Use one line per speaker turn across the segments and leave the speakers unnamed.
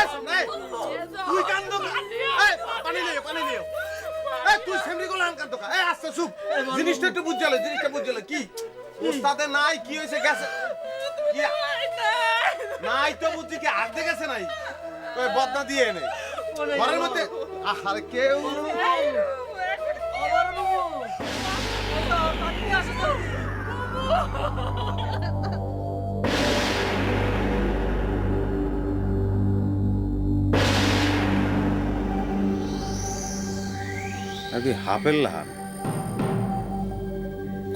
এই সামনে তুই কান্দো এই পানি নিও এই তুই সেমরি গোলা কান্দো এই আস্তে চুপ জিনিসটা একটু বুঝালো কি ওস্তাদে নাই কি হইছে গেছে কি নাই তো বুঝি কি আগ দে গেছে নাই ওই বদনা দিয়ে এনে ঘরের মধ্যে আহার কেউ
আবার বাবু পানি আসো তো
নাকি হাফের লাহান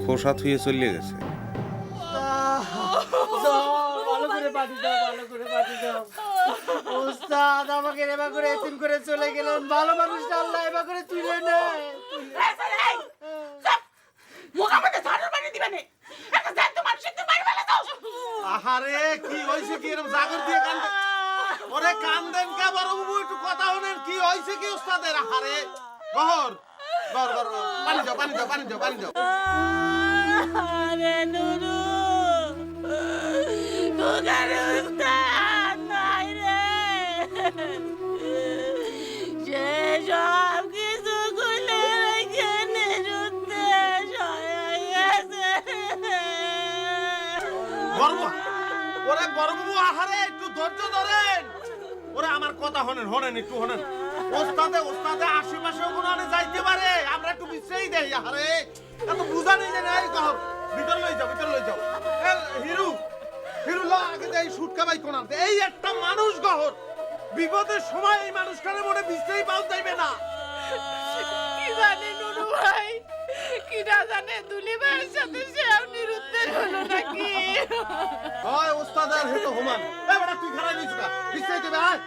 খোসা থুয়ে চলে গেছে
ভালো করে পানি দাও ওস্তাদ আমাকে এবার করে এতিম করে চলে গেলেন ভালো মানুষটা আল্লাহ এবার করে তুলে নেয়
আহারে কি হইছে কি এরকম জাগর দিয়ে কান্দে ওরে কান্দেন কে বড় বাবু একটু কথা হলেন কি হইছে কি ওস্তাদের আহারে গহর গর পানি যাও
আরে নুরু তোগার উস্তাদ নাই রে সে সব কিছু খুলে রেখে নিরুদ্ধে সয়ে গেছে
ওরে বড় বাবু আহারে একটু ধৈর্য ধরেন ওরে আমার কথা হনেন একটু হনেন ওস্তাদে আশেপাশেও কোনো আনে যাইতে পারে আমরা একটু বিশ্রাই দেই আহারে এত বুঝা নেই না এই কহর ভিতর লই যাও হিরু ল আগে দেই শুটকা বাই কোনার এই একটা মানুষ গহর বিপদের সময় এই মানুষটারে মনে বিশ্রাই পাওয়া যাইবে না
কি জানে নুরু ভাই কি না জানে দুলি ভাইয়ের সাথে সেও নিরুদ্ধের হলো নাকি
হয় ওস্তাদ আর হেতো হুমান এই বেটা তুই খারাপ নিছ না বিশ্রাই দেবে আয়